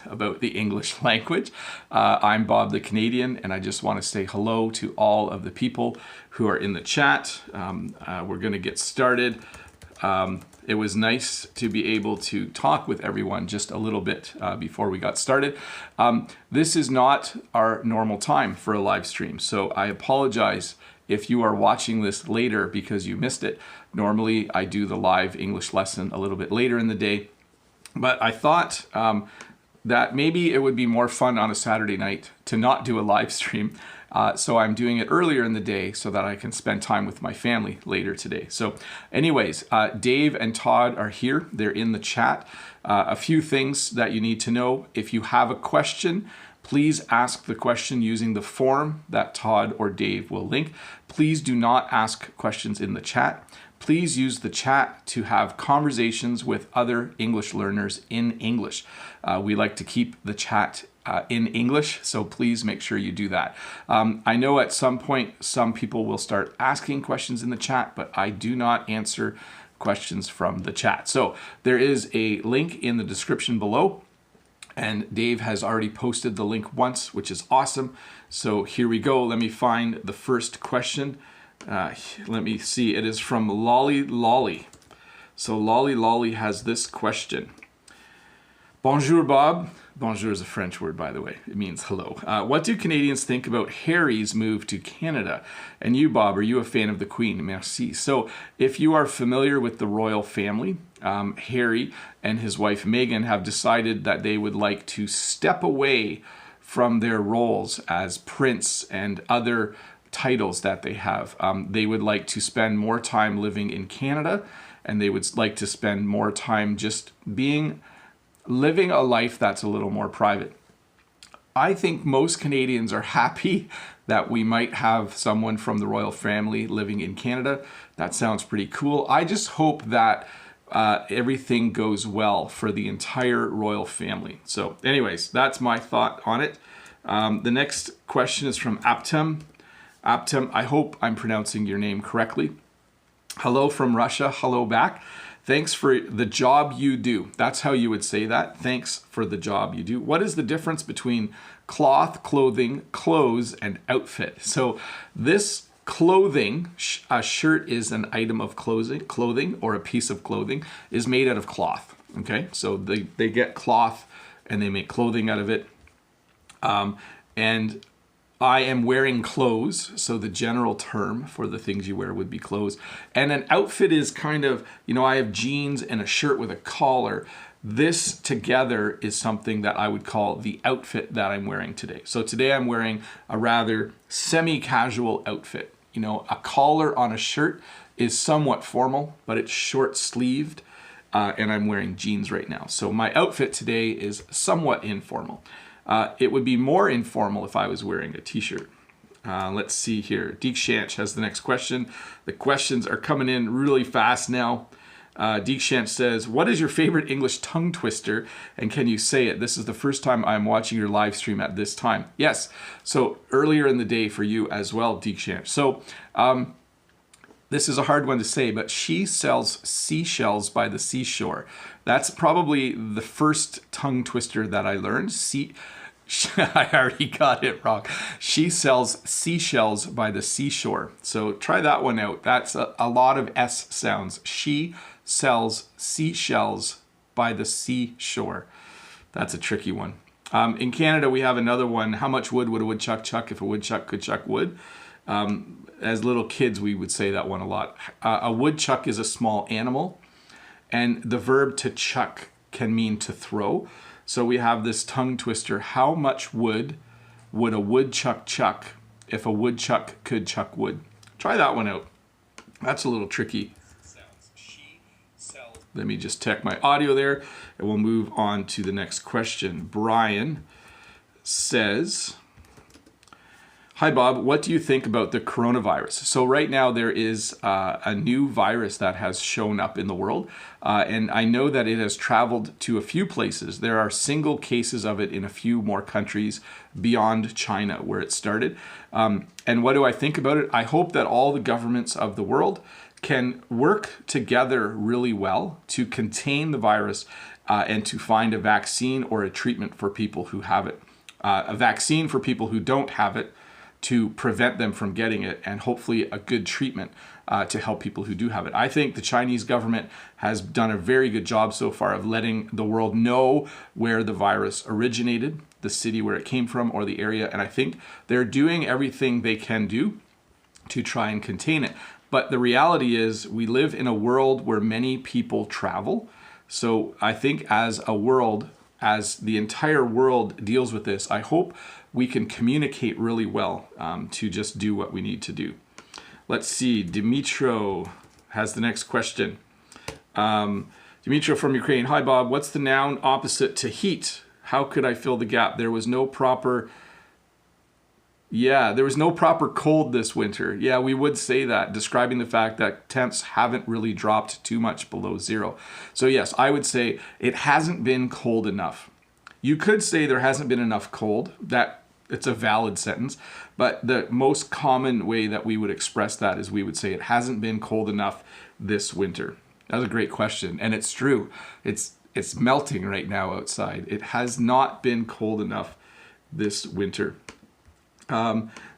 about the English language. I'm Bob the Canadian, and I just want to say hello to all of the people who are in the chat. We're going to get started. It was nice to be able to talk with everyone just a little bit before we got started. This is not our normal time for a live stream, so I apologize if you are watching this later because you missed it. Normally, I do the live English lesson a little bit later in the day, but I thought that maybe it would be more fun on a Saturday night to not do a live stream. So I'm doing it earlier in the day so that I can spend time with my family later today. So anyways, Dave and Todd are here. They're in the chat. A few things that you need to know. If you have a question, please ask the question using the form that Todd or Dave will link. Please do not ask questions in the chat. Please use the chat to have conversations with other English learners in English. We like to keep the chat in English, so please make sure you do that. I know at some point some people will start asking questions in the chat, but I do not answer questions from the chat. So there is a link in the description below, and Dave has already posted the link once, which is awesome. So here we go. Let me find the first question. Let me see. It is from Lolly Lolly. So Lolly Lolly has this question. Bonjour, Bob. Bonjour is a French word, by the way. It means hello. What do Canadians think about Harry's move to Canada? And you, Bob, are you a fan of the Queen? Merci. So if you are familiar with the royal family, Harry and his wife Meghan have decided that they would like to step away from their roles as prince and other titles that they have. They would like to spend more time living in Canada, and they would like to spend more time just living a life that's a little more private. I think most Canadians are happy that we might have someone from the royal family living in Canada. That sounds pretty cool. I just hope that everything goes well for the entire royal family. So anyways, that's my thought on it. The next question is from Aptem. Aptem, I hope I'm pronouncing your name correctly. Hello from Russia. Hello back. Thanks for the job you do. That's how you would say that. Thanks for the job you do. What is the difference between cloth, clothing, clothes, and outfit? So this clothing, a shirt is an item of clothing or a piece of clothing, is made out of cloth. Okay, so they get cloth and they make clothing out of it. And I am wearing clothes, so the general term for the things you wear would be clothes. And an outfit is kind of, I have jeans and a shirt with a collar. This together is something that I would call the outfit that I'm wearing today. So today I'm wearing a rather semi-casual outfit. A collar on a shirt is somewhat formal, but it's short-sleeved, and I'm wearing jeans right now. So my outfit today is somewhat informal. It would be more informal if I was wearing a t-shirt. Let's see here. Deekshanch has the next question. The questions are coming in really fast now. Deekshanch says, what is your favorite English tongue twister? And can you say it? This is the first time I'm watching your live stream at this time. Yes. So earlier in the day for you as well, Deekshanch. So this is a hard one to say, but she sells seashells by the seashore. That's probably the first tongue twister that I learned. I already got it wrong. She sells seashells by the seashore. So try that one out. That's a lot of S sounds. She sells seashells by the seashore. That's a tricky one. In Canada, we have another one. How much wood would a woodchuck chuck if a woodchuck could chuck wood? As little kids, we would say that one a lot. A woodchuck is a small animal, and the verb to chuck can mean to throw. So we have this tongue twister. How much wood would a woodchuck chuck if a woodchuck could chuck wood? Try that one out. That's a little tricky. Let me just check my audio there, and we'll move on to the next question. Brian says, hi, Bob. What do you think about the coronavirus? So right now there is a new virus that has shown up in the world, and I know that it has traveled to a few places. There are single cases of it in a few more countries beyond China where it started. And what do I think about it? I hope that all the governments of the world can work together really well to contain the virus and to find a vaccine or a treatment for people who have it. A vaccine for people who don't have it to prevent them from getting it, and hopefully a good treatment to help people who do have it. I think the Chinese government has done a very good job so far of letting the world know where the virus originated, the city where it came from, or the area, and I think they're doing everything they can do to try and contain it. But the reality is we live in a world where many people travel. So I think as a world, as the entire world deals with this, I hope we can communicate really well to just do what we need to do. Let's see, Dimitro has the next question. Dimitro from Ukraine. Hi, Bob. What's the noun opposite to heat? How could I fill the gap? There was no proper cold this winter. Yeah, we would say that, describing the fact that temps haven't really dropped too much below zero. So yes, I would say it hasn't been cold enough. You could say there hasn't been enough cold. That it's a valid sentence, but the most common way that we would express that is we would say it hasn't been cold enough this winter. That's a great question, and it's true. It's melting right now outside. It has not been cold enough this winter.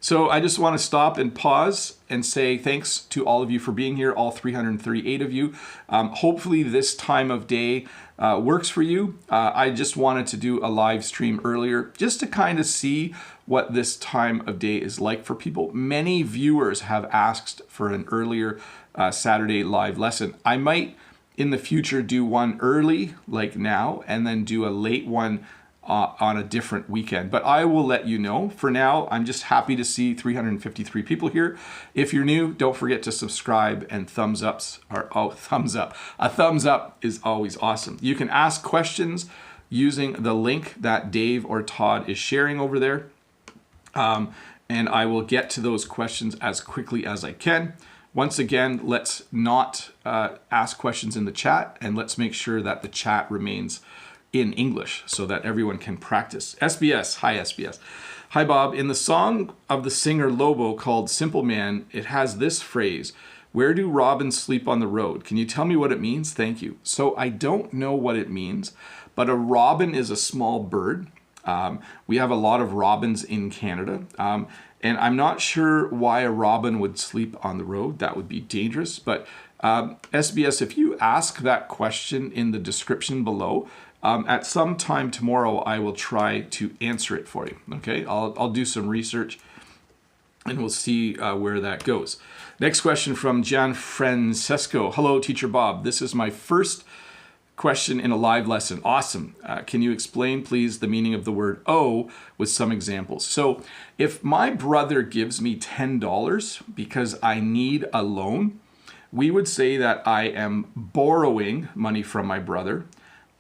So I just want to stop and pause and say thanks to all of you for being here, all 338 of you. Hopefully this time of day works for you. I just wanted to do a live stream earlier just to kind of see what this time of day is like for people. Many viewers have asked for an earlier Saturday live lesson. I might in the future do one early like now and then do a late one on a different weekend, but I will let you know. For now, I'm just happy to see 353 people here. If you're new, don't forget to subscribe, and thumbs ups are thumbs up. A thumbs up is always awesome. You can ask questions using the link that Dave or Todd is sharing over there, and I will get to those questions as quickly as I can. Once again, let's not ask questions in the chat, and let's make sure that the chat remains in English so that everyone can practice. SBS, hi SBS. Hi Bob, in the song of the singer Lobo called Simple Man, it has this phrase, where do robins sleep on the road? Can you tell me what it means? Thank you. So I don't know what it means, but a robin is a small bird. We have a lot of robins in Canada, and I'm not sure why a robin would sleep on the road. That would be dangerous, but SBS, if you ask that question in the description below, at some time tomorrow, I will try to answer it for you. Okay, I'll do some research and we'll see where that goes. Next question from Gian Francesco. Hello, Teacher Bob. This is my first question in a live lesson. Awesome. Can you explain, please, the meaning of the word "owe" with some examples? So if my brother gives me $10 because I need a loan, we would say that I am borrowing money from my brother,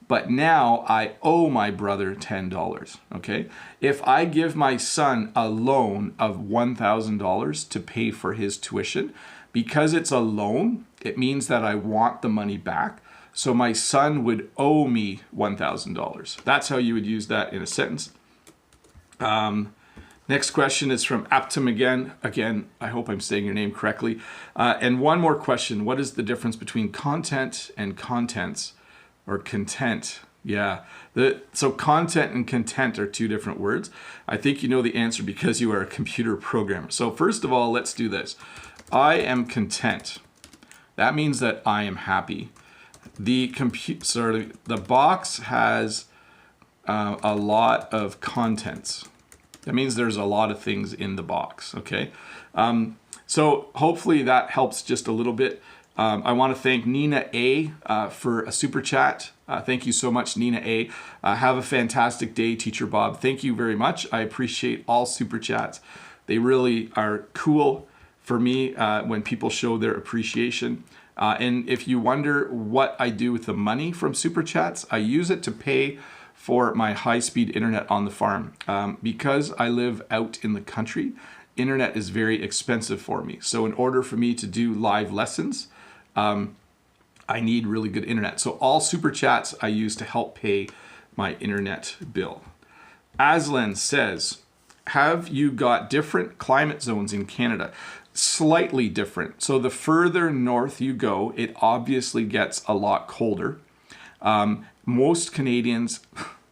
but now I owe my brother $10, okay? If I give my son a loan of $1,000 to pay for his tuition, because it's a loan, it means that I want the money back. So my son would owe me $1,000. That's how you would use that in a sentence. Next question is from Aptum again. Again, I hope I'm saying your name correctly. And one more question. What is the difference between content and contents? Or content, yeah. So content and content are two different words. I think you know the answer because you are a computer programmer. So first of all, let's do this. I am content. That means that I am happy. The box has a lot of contents. That means there's a lot of things in the box, okay? So hopefully that helps just a little bit. I want to thank Nina A for a super chat. Thank you so much, Nina A. Have a fantastic day, Teacher Bob. Thank you very much. I appreciate all super chats. They really are cool for me when people show their appreciation. And if you wonder what I do with the money from super chats, I use it to pay for my high-speed internet on the farm. Because I live out in the country, internet is very expensive for me. So in order for me to do live lessons, I need really good internet. So all super chats I use to help pay my internet bill. Aslan says, have you got different climate zones in Canada? Slightly different. So the further north you go, it obviously gets a lot colder. Most Canadians,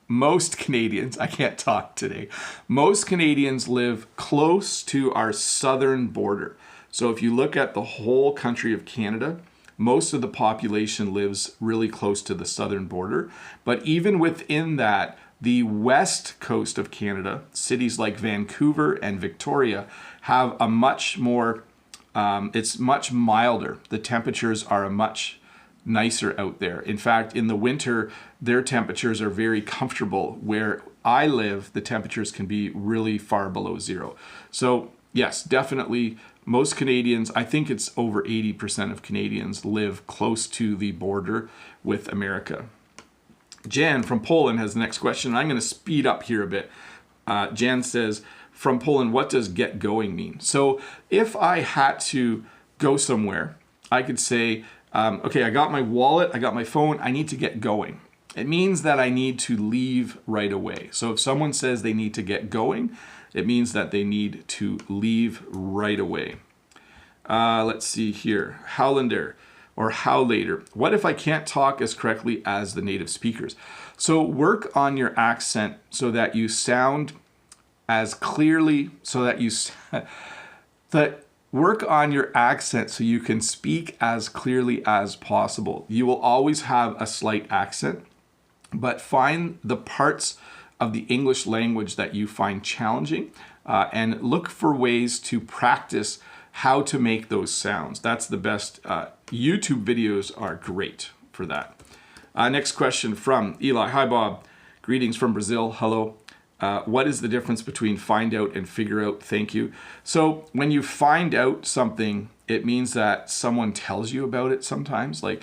I can't talk today. Most Canadians live close to our southern border. So if you look at the whole country of Canada, most of the population lives really close to the southern border. But even within that, the west coast of Canada, cities like Vancouver and Victoria, have a much more, it's much milder. The temperatures are much nicer out there. In fact, in the winter, their temperatures are very comfortable. Where I live, the temperatures can be really far below zero. So yes, definitely most Canadians, I think it's over 80% of Canadians live close to the border with America. Jan from Poland has the next question. I'm going to speed up here a bit. Jan says, from Poland, what does get going mean? So if I had to go somewhere, I could say, okay, I got my wallet, I got my phone, I need to get going. It means that I need to leave right away. So if someone says they need to get going, it means that they need to leave right away. Let's see here. Howlander or how later. What if I can't talk as correctly as the native speakers? So work on your accent so that you sound as clearly, work on your accent so you can speak as clearly as possible. You will always have a slight accent, but find the parts of the English language that you find challenging and look for ways to practice how to make those sounds. That's the best. YouTube videos are great for that. Next question from Eli. Hi, Bob. Greetings from Brazil. Hello. What is the difference between find out and figure out? Thank you. So when you find out something, it means that someone tells you about it sometimes. Like,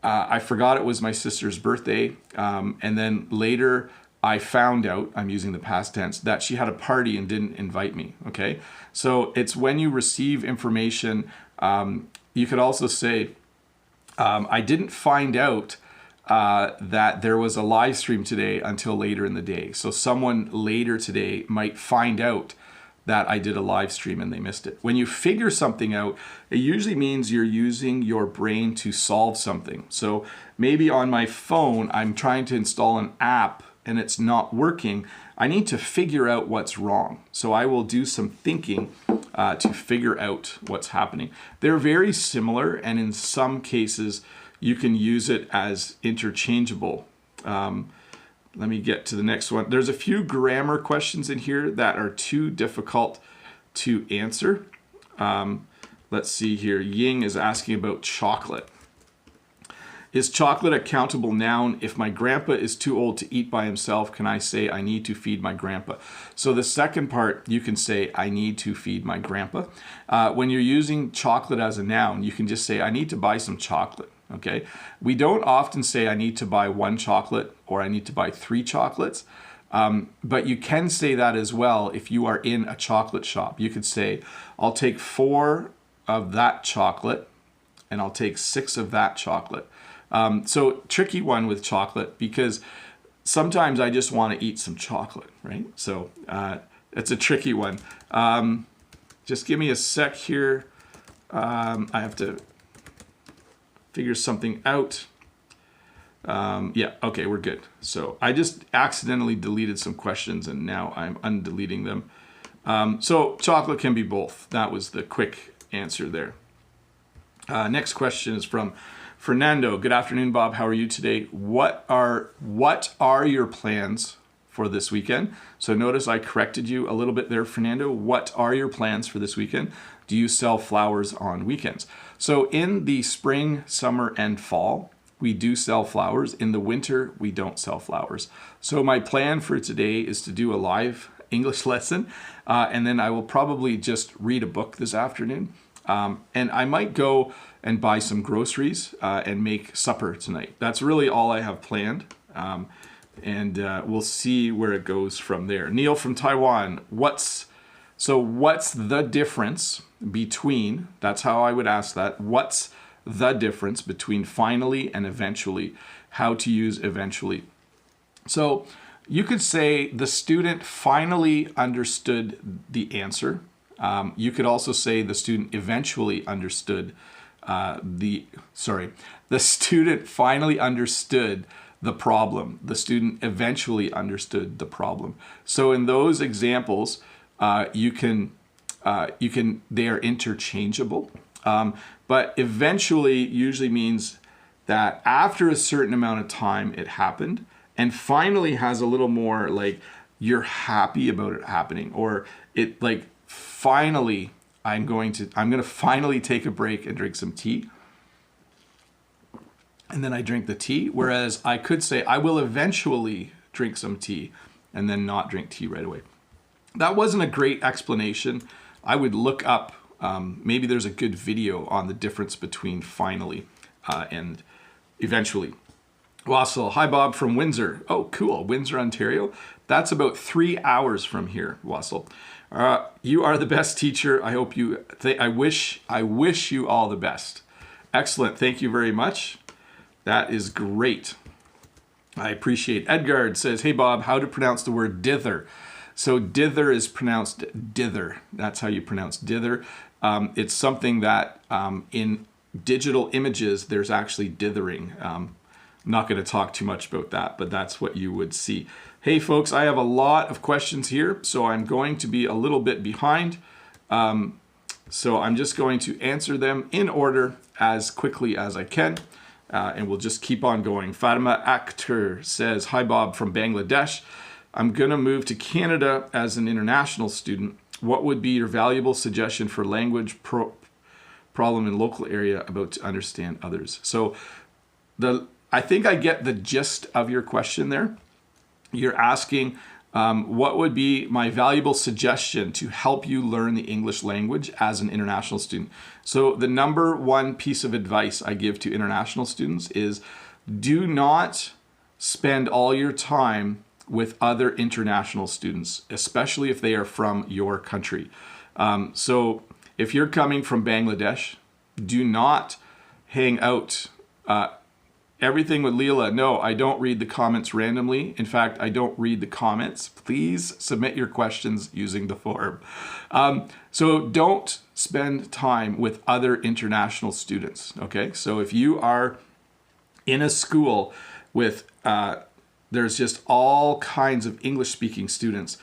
I forgot it was my sister's birthday. And then later I found out, I'm using the past tense, that she had a party and didn't invite me. Okay. So it's when you receive information. You could also say, I didn't find out that there was a live stream today until later in the day. So someone later today might find out that I did a live stream and they missed it. When you figure something out, it usually means you're using your brain to solve something. So maybe on my phone, I'm trying to install an app and it's not working. I need to figure out what's wrong. So I will do some thinking to figure out what's happening. They're very similar, and in some cases, you can use it as interchangeable. Let me get to the next one. There's a few grammar questions in here that are too difficult to answer. Let's see here. Ying is asking about chocolate. Is chocolate a countable noun? If my grandpa is too old to eat by himself, can I say I need to feed my grandpa? So the second part, you can say I need to feed my grandpa. When you're using chocolate as a noun, you can just say I need to buy some chocolate. Okay. We don't often say I need to buy one chocolate or I need to buy 3 chocolates. But you can say that as well if you are in a chocolate shop. You could say, I'll take 4 of that chocolate and I'll take 6 of that chocolate. So tricky one with chocolate because sometimes I just want to eat some chocolate, right? So it's a tricky one. Just give me a sec here. I have to figure something out. Yeah, okay, we're good. So I just accidentally deleted some questions and now I'm undeleting them. So chocolate can be both. That was the quick answer there. Next question is from Fernando. Good afternoon, Bob. How are you today? What are your plans for this weekend? So notice I corrected you a little bit there, Fernando. What are your plans for this weekend? Do you sell flowers on weekends? So in the spring, summer, and fall, we do sell flowers. In the winter, we don't sell flowers. So my plan for today is to do a live English lesson, and then I will probably just read a book this afternoon. And I might go and buy some groceries and make supper tonight. That's really all I have planned. And we'll see where it goes from there. Neil from Taiwan, what's the difference between, that's how I would ask that, what's the difference between finally and eventually? How to use eventually. So you could say the student finally understood the answer. You could also say the student eventually understood the student finally understood the problem. The student eventually understood the problem. So in those examples, they are interchangeable. But eventually usually means that after a certain amount of time it happened, and finally has a little more like you're happy about it happening, or it like finally I'm going to finally take a break and drink some tea. And then I drink the tea. Whereas I could say I will eventually drink some tea and then not drink tea right away. That wasn't a great explanation. I would look up, maybe there's a good video on the difference between finally and eventually. Wassel, hi Bob from Windsor. Oh, cool, Windsor, Ontario. That's about 3 hours from here, Wassel. You are the best teacher. I hope you, I wish you all the best. Excellent, thank you very much. That is great. I appreciate. Edgard says, hey Bob, how to pronounce the word dither? So dither is pronounced dither. That's how you pronounce dither. It's something that in digital images, there's actually dithering. I'm not going to talk too much about that, but that's what you would see. Hey folks, I have a lot of questions here, so I'm going to be a little bit behind. So I'm just going to answer them in order as quickly as I can. And we'll just keep on going. Fatima Akhtar says, hi Bob from Bangladesh. I'm going to move to Canada as an international student. What would be your valuable suggestion for language problem in local area about to understand others? So I think I get the gist of your question there. You're asking what would be my valuable suggestion to help you learn the English language as an international student? So the number one piece of advice I give to international students is do not spend all your time with other international students, especially if they are from your country. So if you're coming from Bangladesh, do not hang out. Everything with Leela, no, I don't read the comments randomly. In fact, I don't read the comments. Please submit your questions using the form. So don't spend time with other international students, okay? So if you are in a school with, there's just all kinds of English-speaking students,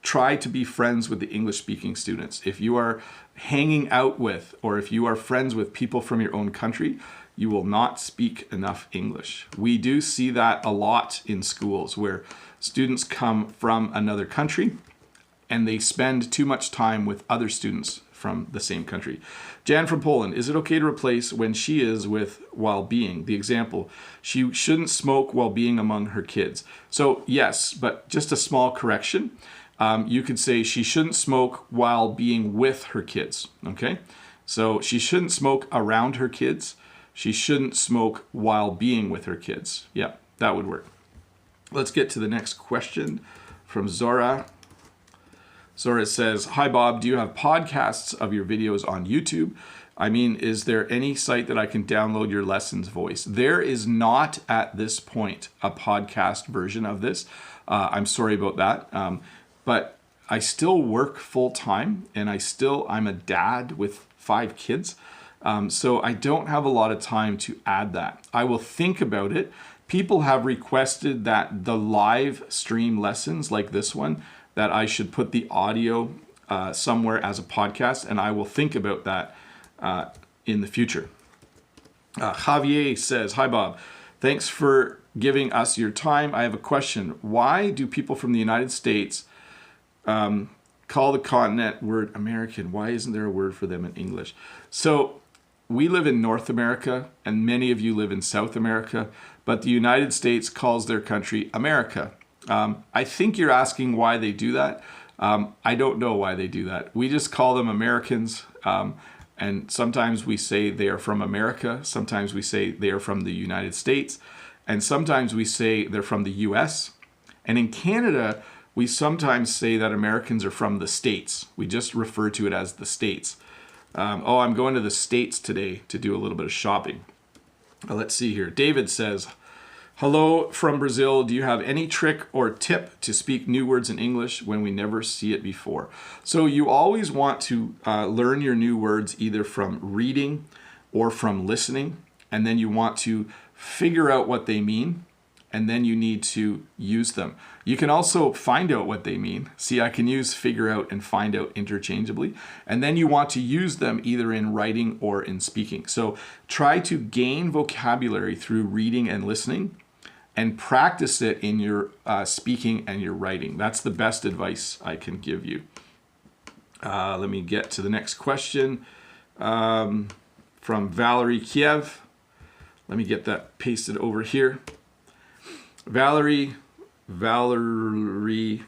try to be friends with the English-speaking students. If you are hanging out with, or if you are friends with people from your own country, you will not speak enough English. We do see that a lot in schools where students come from another country and they spend too much time with other students from the same country. Jan from Poland, is it okay to replace when she is with while being? The example, she shouldn't smoke while being among her kids. So yes, but just a small correction. You could say she shouldn't smoke while being with her kids, okay? So she shouldn't smoke around her kids. She shouldn't smoke while being with her kids. Yeah, that would work. Let's get to the next question from Zora. Zora says, hi Bob, do you have podcasts of your videos on YouTube? I mean, is there any site that I can download your lessons voice? There is not at this point a podcast version of this. I'm sorry about that. But I still work full time and I'm a dad with 5 kids. So I don't have a lot of time to add that. I will think about it. People have requested that the live stream lessons like this one, that I should put the audio somewhere as a podcast, and I will think about that in the future. Javier says, hi Bob, thanks for giving us your time. I have a question. Why do people from the United States call the continent word American? Why isn't there a word for them in English? So we live in North America, and many of you live in South America, but the United States calls their country America. I think you're asking why they do that. I don't know why they do that. We just call them Americans, and sometimes we say they are from America, sometimes we say they are from the United States, and sometimes we say they're from the US. And in Canada, we sometimes say that Americans are from the States. We just refer to it as the States. Oh, I'm going to the States today to do a little bit of shopping. Let's see here. David says, hello from Brazil. Do you have any trick or tip to speak new words in English when we never see it before? So you always want to learn your new words either from reading or from listening, and then you want to figure out what they mean, and then you need to use them. You can also find out what they mean. See, I can use figure out and find out interchangeably. And then you want to use them either in writing or in speaking. So try to gain vocabulary through reading and listening, and practice it in your speaking and your writing. That's the best advice I can give you. Let me get to the next question from Valerie Kiev. Let me get that pasted over here. Valerie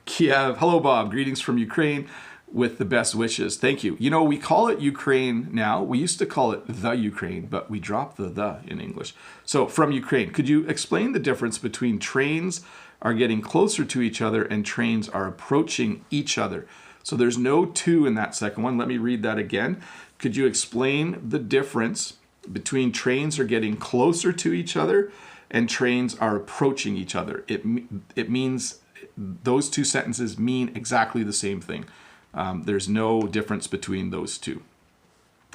Kiev. Hello, Bob. Greetings from Ukraine with the best wishes. Thank you. You know, we call it Ukraine now. We used to call it the Ukraine, but we dropped the in English. So from Ukraine, could you explain the difference between trains are getting closer to each other and trains are approaching each other? So there's no to in that second one. Let me read that again. Could you explain the difference between trains are getting closer to each other and trains are approaching each other? It means those two sentences mean exactly the same thing. There's no difference between those two.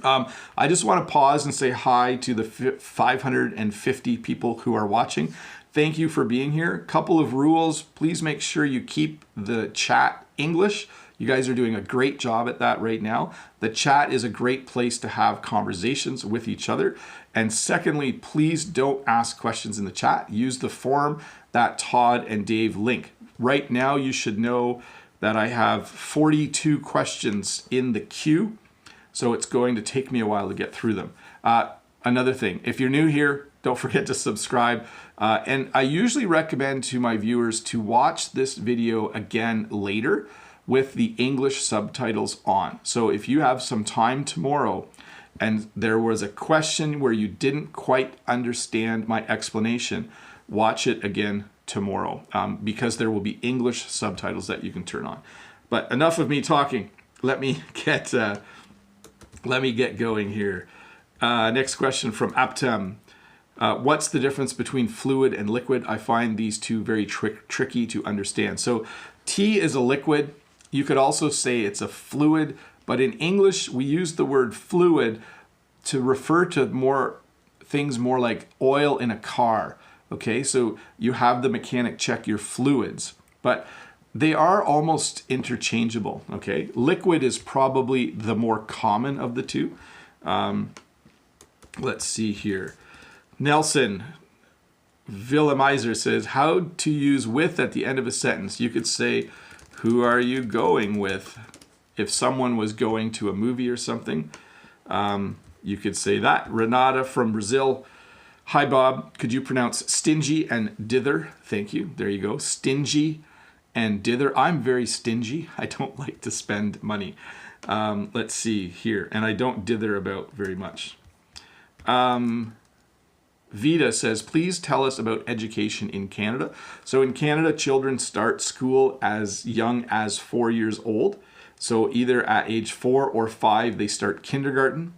I just want to pause and say hi to the 550 people who are watching. Thank you for being here. Couple of rules. Please make sure you keep the chat English. You guys are doing a great job at that right now. The chat is a great place to have conversations with each other. And secondly, please don't ask questions in the chat. Use the form that Todd and Dave link. Right now, you should know that I have 42 questions in the queue. So it's going to take me a while to get through them. Another thing, if you're new here, don't forget to subscribe. And I usually recommend to my viewers to watch this video again later with the English subtitles on. So if you have some time tomorrow and there was a question where you didn't quite understand my explanation, watch it again tomorrow because there will be English subtitles that you can turn on. But enough of me talking. Let me get going here. Next question from Aptem. What's the difference between fluid and liquid? I find these two very tricky to understand. So tea is a liquid. You could also say it's a fluid, but in English, we use the word fluid to refer to things more like oil in a car. Okay, so you have the mechanic check your fluids, but they are almost interchangeable. Okay, liquid is probably the more common of the two. Let's see here. Nelson Villemizer says, how to use with at the end of a sentence. You could say, who are you going with? If someone was going to a movie or something, you could say that. Renata from Brazil. Hi, Bob. Could you pronounce stingy and dither? Thank you. There you go. Stingy and dither. I'm very stingy. I don't like to spend money. Let's see here. And I don't dither about very much. Vita says, please tell us about education in Canada. So in Canada, children start school as young as 4 years old. So either at age 4 or 5, they start kindergarten.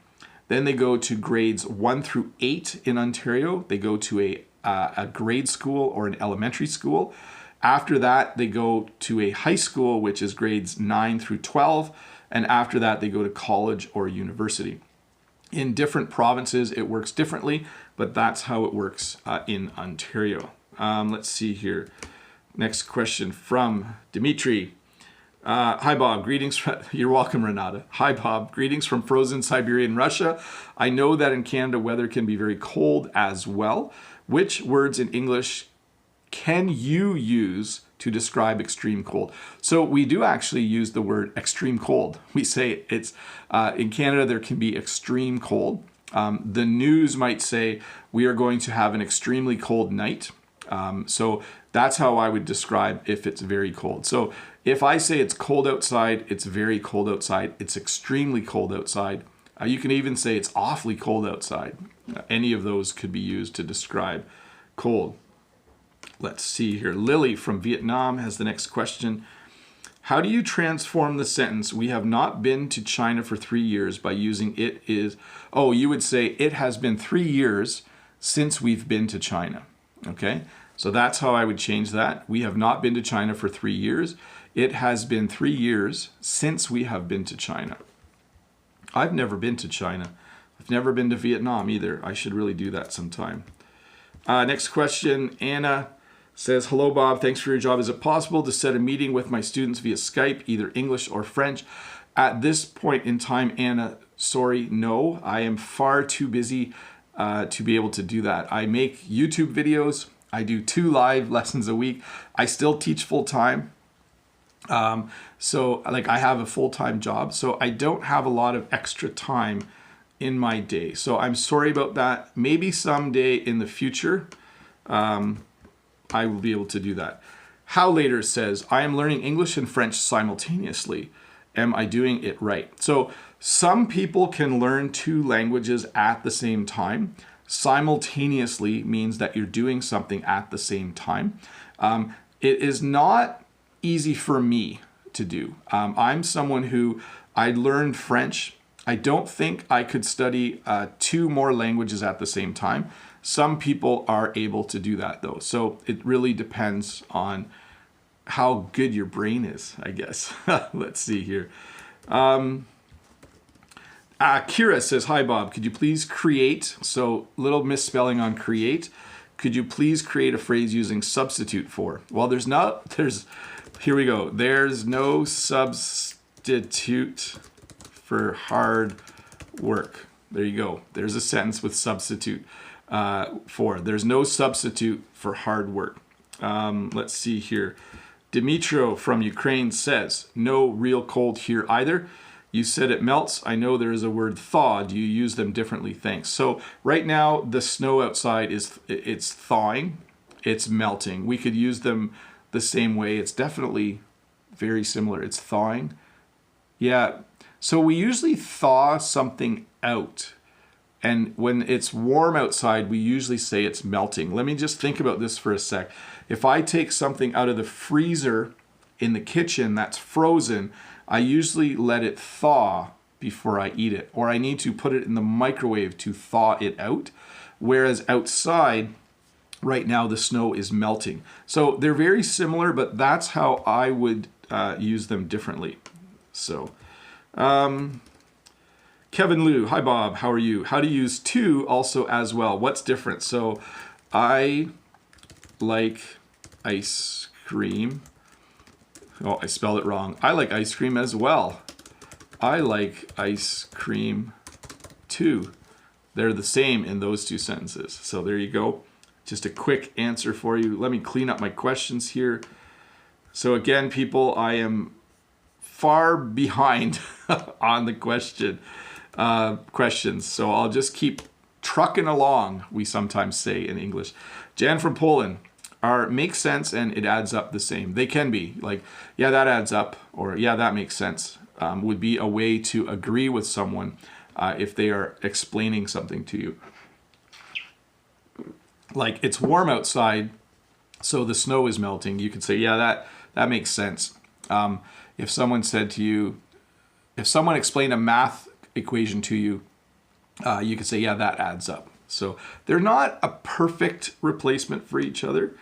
Then they go to grades 1 through 8 in Ontario. They go to a grade school or an elementary school. After that, they go to a high school, which is grades 9 through 12. And after that, they go to college or university. In different provinces, it works differently, but that's how it works in Ontario. Let's see here. Next question from Dimitri. Hi, Bob. Greetings. You're welcome, Renata. Hi, Bob. Greetings from frozen Siberian Russia. I know that in Canada, weather can be very cold as well. Which words in English can you use to describe extreme cold? So we do actually use the word extreme cold. We say it's in Canada, there can be extreme cold. The news might say we are going to have an extremely cold night. So that's how I would describe if it's very cold. So if I say it's cold outside, it's very cold outside. It's extremely cold outside. You can even say it's awfully cold outside. Any of those could be used to describe cold. Let's see here. Lily from Vietnam has the next question. How do you transform the sentence, we have not been to China for 3 years, by using it is, oh, you would say it has been 3 years since we've been to China. Okay, so that's how I would change that. We have not been to China for 3 years. It has been 3 years since we have been to China. I've never been to China. I've never been to Vietnam either. I should really do that sometime. Next question, Anna says, hello, Bob. Thanks for your job. Is it possible to set a meeting with my students via Skype, either English or French? At this point in time, Anna, sorry, no. I am far too busy to be able to do that. I make YouTube videos. I do 2 live lessons a week. I still teach full time. So like I have a full-time job, so I don't have a lot of extra time in my day. So I'm sorry about that. Maybe someday in the future, I will be able to do that. How Later says, I am learning English and French simultaneously. Am I doing it right? So some people can learn 2 languages at the same time. Simultaneously means that you're doing something at the same time. It is not easy for me to do. I'm someone who, I learned French. I don't think I could study 2 more languages at the same time. Some people are able to do that though. So it really depends on how good your brain is, I guess. Let's see here. Kira says, hi Bob, could you please create, so little misspelling on create, could you please create a phrase using substitute for? Well, here we go. There's no substitute for hard work. There you go. There's a sentence with substitute for. There's no substitute for hard work. Let's see here. Dimitro from Ukraine says, no real cold here either. You said it melts. I know there is a word thaw. Do you use them differently? Thanks. So right now the snow outside it's thawing. It's melting. We could use them the same way. It's definitely very similar. It's thawing. Yeah. So we usually thaw something out. And when it's warm outside, we usually say it's melting. Let me just think about this for a sec. If I take something out of the freezer in the kitchen that's frozen, I usually let it thaw before I eat it, or I need to put it in the microwave to thaw it out. Whereas outside, right now, the snow is melting. So they're very similar, but that's how I would use them differently. So, Kevin Liu, hi Bob, how are you? How to use to also as well. What's different? So I like ice cream. Oh, I spelled it wrong. I like ice cream as well. I like ice cream too. They're the same in those 2 sentences. So there you go. Just a quick answer for you. Let me clean up my questions here. So again, people, I am far behind on the questions. So I'll just keep trucking along, we sometimes say in English. Jan from Poland. Makes sense and it adds up the same. They can be like, yeah, that adds up, or yeah, that makes sense. Would be a way to agree with someone if they are explaining something to you. Like, it's warm outside, so the snow is melting. You could say, yeah, that makes sense. If someone said to you, if someone explained a math equation to you, you could say, yeah, that adds up. So they're not a perfect replacement for each other,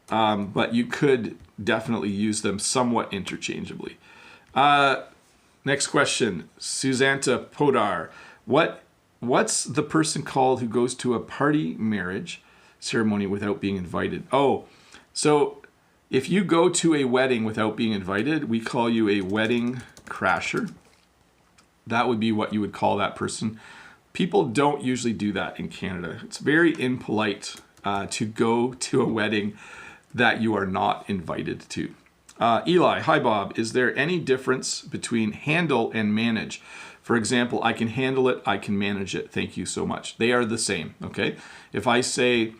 but you could definitely use them somewhat interchangeably. Next question, Susanta Podar. What's the person called who goes to a party marriage ceremony without being invited? Oh, so if you go to a wedding without being invited, we call you a wedding crasher. That would be what you would call that person. People don't usually do that in Canada. It's very impolite to go to a wedding that you are not invited to. Eli, hi Bob, is there any difference between handle and manage? For example, I can handle it, I can manage it. Thank you so much. They are the same, okay? If I say,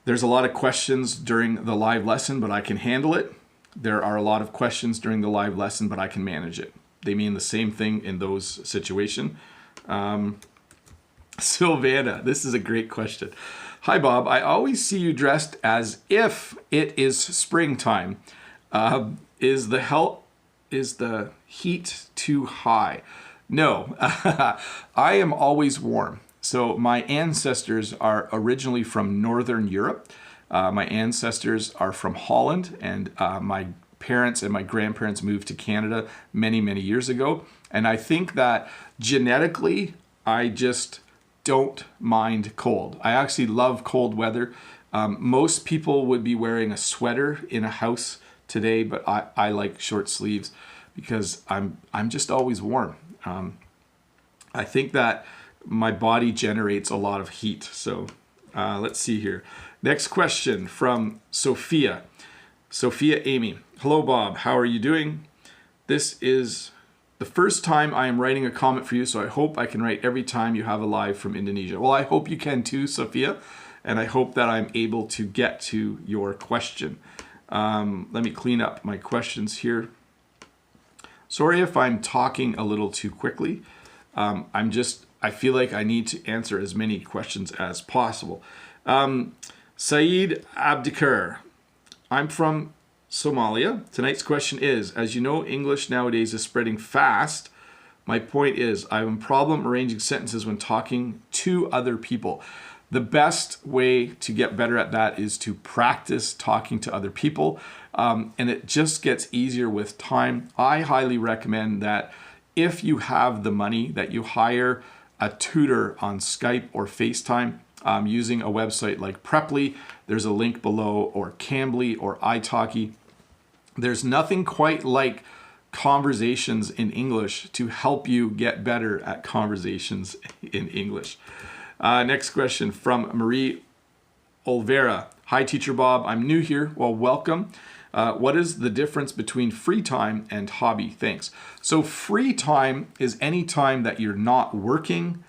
there's a lot of questions during the live lesson, but I can handle it. There are a lot of questions during the live lesson, but I can manage it. They mean the same thing in those situations. Sylvana, this is a great question. Hi, Bob. I always see you dressed as if it is springtime. Is the heat too high? No, I am always warm. So my ancestors are originally from Northern Europe. My ancestors are from Holland, and my parents and my grandparents moved to Canada many, many years ago. And I think that genetically, I just don't mind cold. I actually love cold weather. Most people would be wearing a sweater in a house today, but I like short sleeves because I'm just always warm. I think that my body generates a lot of heat. So let's see here. Next question from Sophia. Sophia Amy. Hello, Bob. How are you doing? This is the first time I am writing a comment for you, so I hope I can write every time you have a live from Indonesia. Well, I hope you can too, Sophia, and I hope that I'm able to get to your question. Let me clean up my questions here. Sorry if I'm talking a little too quickly. I feel like I need to answer as many questions as possible. Saeed Abdikar. I'm from Somalia. Tonight's question is, as you know, English nowadays is spreading fast. My point is, I have a problem arranging sentences when talking to other people. The best way to get better at that is to practice talking to other people. And it just gets easier with time. I highly recommend that if you have the money, that you hire a tutor on Skype or FaceTime. Using a website like Preply, there's a link below, or Cambly or italki. There's nothing quite like conversations in English to help you get better at conversations in English. Next question from Marie Olvera. Hi, Teacher Bob. I'm new here. Well, welcome. What is the difference between free time and hobby? Thanks. So free time is any time that you're not working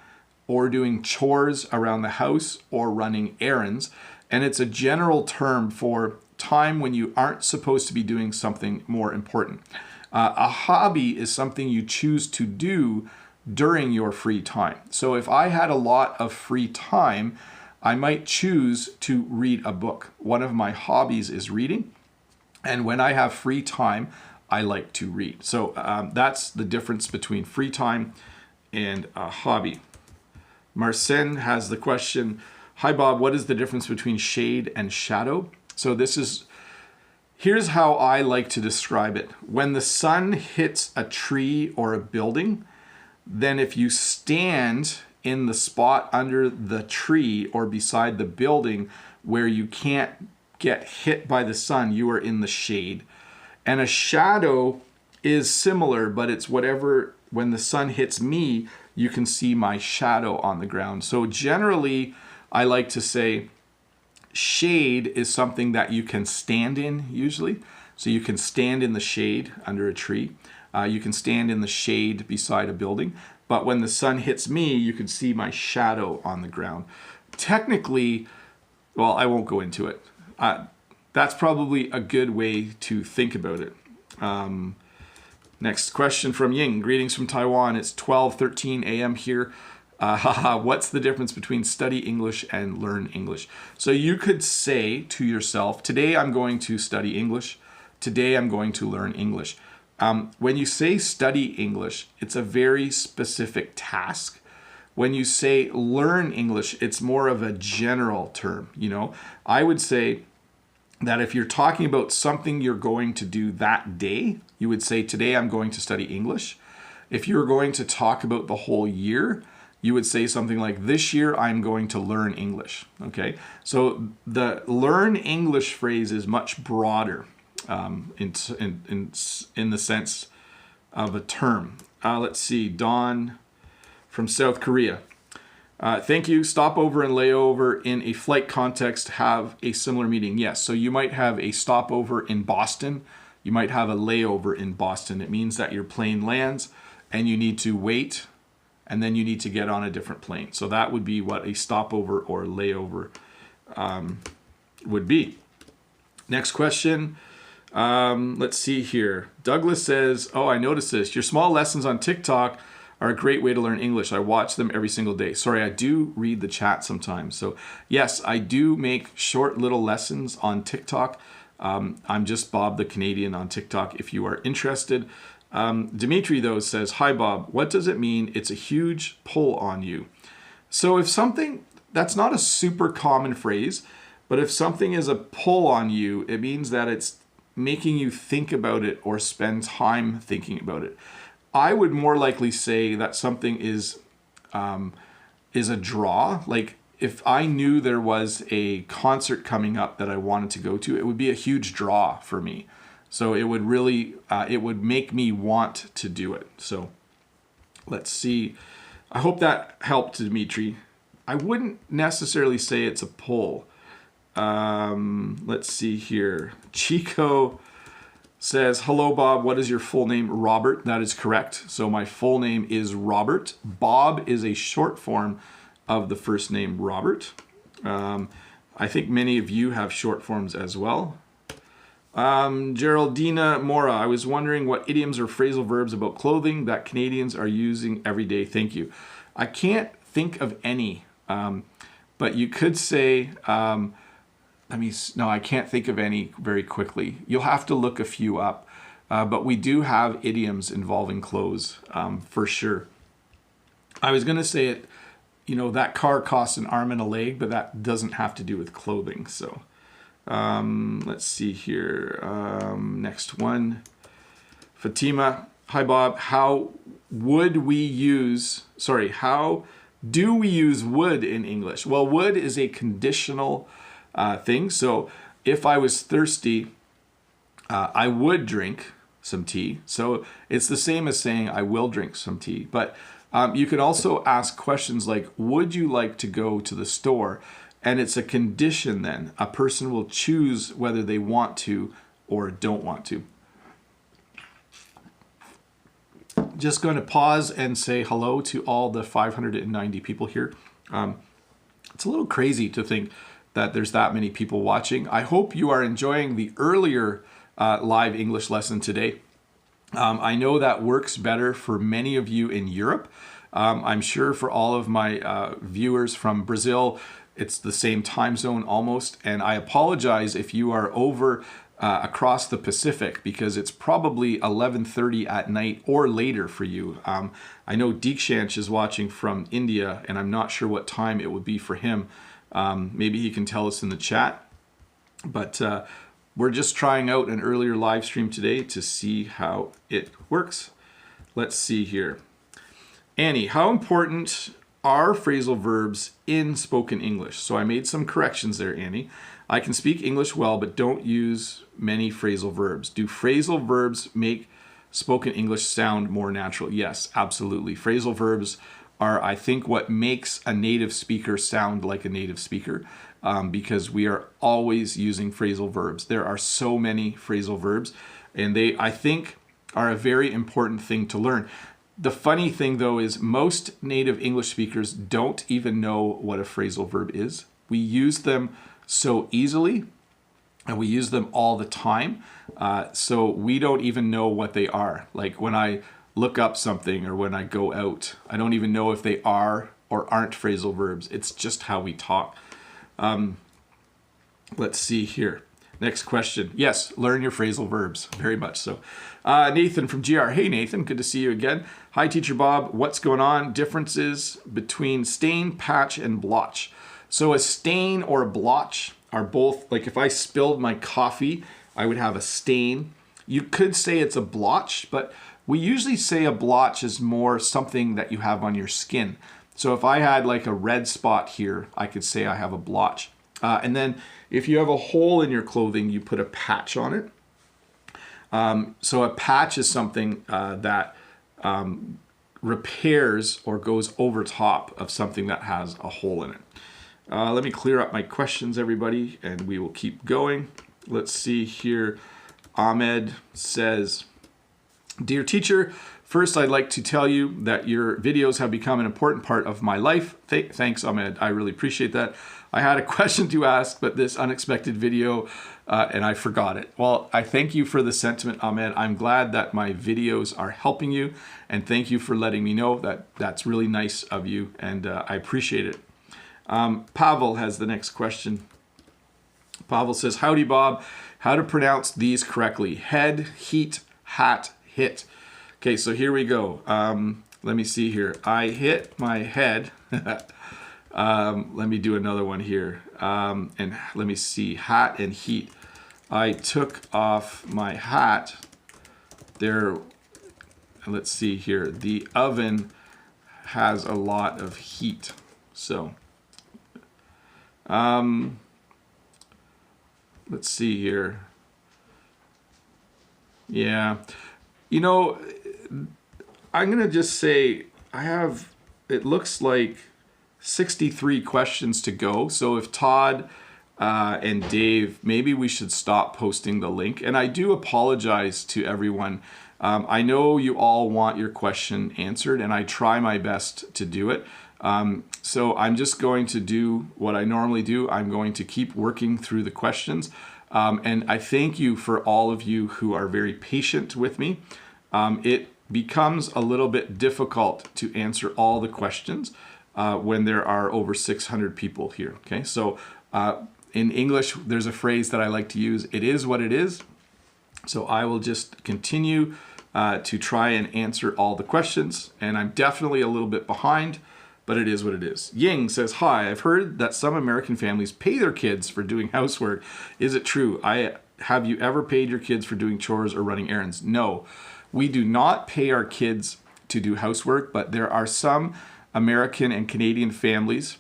or doing chores around the house or running errands. And it's a general term for time when you aren't supposed to be doing something more important. A hobby is something you choose to do during your free time. So if I had a lot of free time, I might choose to read a book. One of my hobbies is reading. And when I have free time, I like to read. So that's the difference between free time and a hobby. Marcin has the question, hi Bob, what is the difference between shade and shadow? So here's how I like to describe it. When the sun hits a tree or a building, then if you stand in the spot under the tree or beside the building where you can't get hit by the sun, you are in the shade. And a shadow is similar, but it's whatever, when the sun hits me, you can see my shadow on the ground. So generally, I like to say shade is something that you can stand in usually. So you can stand in the shade under a tree. You can stand in the shade beside a building. But when the sun hits me, you can see my shadow on the ground. Technically, well, I won't go into it. That's probably a good way to think about it. Next question from Ying. Greetings from Taiwan. It's 12:13 a.m. here. What's the difference between study English and learn English? So you could say to yourself, today I'm going to study English. Today I'm going to learn English. When you say study English, it's a very specific task. When you say learn English, it's more of a general term. I would say that if you're talking about something you're going to do that day, you would say, today I'm going to study English. If you're going to talk about the whole year, you would say something like, this year I'm going to learn English. Okay, so the learn English phrase is much broader in the sense of a term. Let's see, Dawn from South Korea. Thank you. Stopover and layover in a flight context have a similar meaning. Yes, so you might have a stopover in Boston. You might have a layover in Boston. It means that your plane lands and you need to wait and then you need to get on a different plane. So that would be what a stopover or layover would be. Next question. Let's see here. Douglas says, oh, I noticed this. Your small lessons on TikTok are a great way to learn English. I watch them every single day. Sorry, I do read the chat sometimes. So yes, I do make short little lessons on TikTok. I'm just Bob the Canadian on TikTok if you are interested. Dimitri though says, hi Bob, what does it mean it's a huge pull on you? So if something, that's not a super common phrase, but if something is a pull on you, it means that it's making you think about it or spend time thinking about it. I would more likely say that something is is a draw. Like if I knew there was a concert coming up that I wanted to go to, it would be a huge draw for me. So it would really, it would make me want to do it. So let's see. I hope that helped, Dimitri. I wouldn't necessarily say it's a pull. Let's see here. Chico says, hello, Bob. What is your full name? Robert. That is correct. So my full name is Robert. Bob is a short form of the first name Robert. I think many of you have short forms as well. Geraldina Mora, I was wondering what idioms or phrasal verbs about clothing that Canadians are using every day. Thank you. I can't think of any, but you could say, no, I can't think of any very quickly. You'll have to look a few up, but we do have idioms involving clothes, for sure. I was going to say it, that car costs an arm and a leg, but that doesn't have to do with clothing. So let's see here. Next one. Fatima, hi Bob. How do we use would in English? Well, would is a conditional thing. So if I was thirsty, I would drink some tea. So it's the same as saying I will drink some tea. But you can also ask questions like, would you like to go to the store? And it's a condition then. A person will choose whether they want to or don't want to. Just going to pause and say hello to all the 590 people here. It's a little crazy to think that there's that many people watching. I hope you are enjoying the earlier live English lesson today. I know that works better for many of you in Europe. I'm sure for all of my viewers from Brazil, it's the same time zone almost. And I apologize if you are over across the Pacific, because it's probably 11:30 at night or later for you. I know Deekshansh is watching from India, and I'm not sure what time it would be for him. Maybe he can tell us in the chat. But we're just trying out an earlier live stream today to see how it works. Let's see here. Annie, how important are phrasal verbs in spoken English? So I made some corrections there, Annie. I can speak English well, but don't use many phrasal verbs. Do phrasal verbs make spoken English sound more natural? Yes, absolutely. Phrasal verbs are, I think, what makes a native speaker sound like a native speaker, because we are always using phrasal verbs. There are so many phrasal verbs, and they, I think, are a very important thing to learn. The funny thing, though, is most native English speakers don't even know what a phrasal verb is. We use them so easily, and we use them all the time, so we don't even know what they are. Like when I look up something or when I go out, I don't even know if they are or aren't phrasal verbs. It's just how we talk. Let's see here. Next question. Yes, learn your phrasal verbs. Very much so. Nathan from GR. Hey, Nathan. Good to see you again. Hi, Teacher Bob. What's going on? Differences between stain, patch, and blotch. So a stain or a blotch are both, like if I spilled my coffee, I would have a stain. You could say it's a blotch, but we usually say a blotch is more something that you have on your skin. So if I had like a red spot here, I could say I have a blotch. And then if you have a hole in your clothing, you put a patch on it. So a patch is something that repairs or goes over top of something that has a hole in it. Let me clear up my questions, everybody, and we will keep going. Let's see here. Ahmed says, Dear teacher, first I'd like to tell you that your videos have become an important part of my life. Thanks, Ahmed. I really appreciate that. I had a question to ask, but this unexpected video, and I forgot it. Well, I thank you for the sentiment, Ahmed. I'm glad that my videos are helping you, and thank you for letting me know that. That's really nice of you, and I appreciate it. Pavel has the next question. Pavel says, Howdy, Bob. How to pronounce these correctly? Head, heat, hat, hit. Okay, so here we go. Let me see here. I hit my head. Let me do another one here. And let me see. Hat and heat. I took off my hat. There. Let's see here. The oven has a lot of heat. So, let's see here. Yeah, you know, I'm going to just say it looks like 63 questions to go. So if Todd and Dave, maybe we should stop posting the link. And I do apologize to everyone. I know you all want your question answered, and I try my best to do it. So I'm just going to do what I normally do. I'm going to keep working through the questions. And I thank you for all of you who are very patient with me. It becomes a little bit difficult to answer all the questions when there are over 600 people here. Okay, so in English, there's a phrase that I like to use. It is what it is. So I will just continue to try and answer all the questions. And I'm definitely a little bit behind, but it is what it is. Ying says, hi, I've heard that some American families pay their kids for doing housework. Is it true? Have you ever paid your kids for doing chores or running errands? No, we do not pay our kids to do housework, but there are some American and Canadian families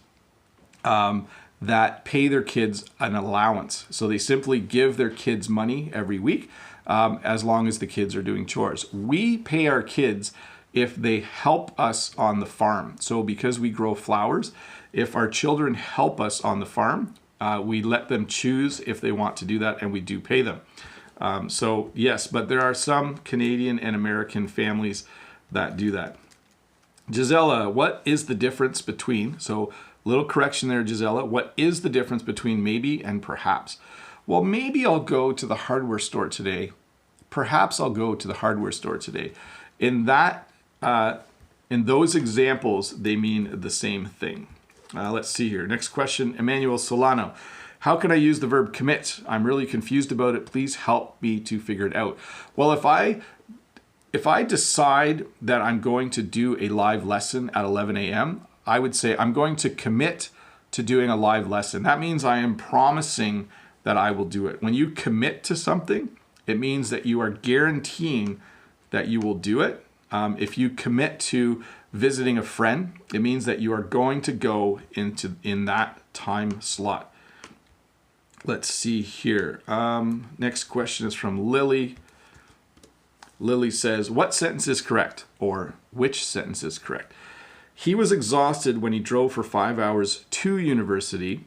that pay their kids an allowance. So they simply give their kids money every week as long as the kids are doing chores. We pay our kids if they help us on the farm. So because we grow flowers, if our children help us on the farm, we let them choose if they want to do that, and we do pay them. So yes, but there are some Canadian and American families that do that. Gisela, what is the difference between, so little correction there, Gisela, what is the difference between maybe and perhaps? Well, maybe I'll go to the hardware store today. Perhaps I'll go to the hardware store today. In those examples, they mean the same thing. Let's see here. Next question, Emmanuel Solano. How can I use the verb commit? I'm really confused about it. Please help me to figure it out. Well, if I decide that I'm going to do a live lesson at 11 a.m., I would say I'm going to commit to doing a live lesson. That means I am promising that I will do it. When you commit to something, it means that you are guaranteeing that you will do it. If you commit to visiting a friend, it means that you are going to go in that time slot. Let's see here. Next question is from Lily. Lily says, what sentence is correct? Or which sentence is correct? He was exhausted when he drove for 5 hours to university.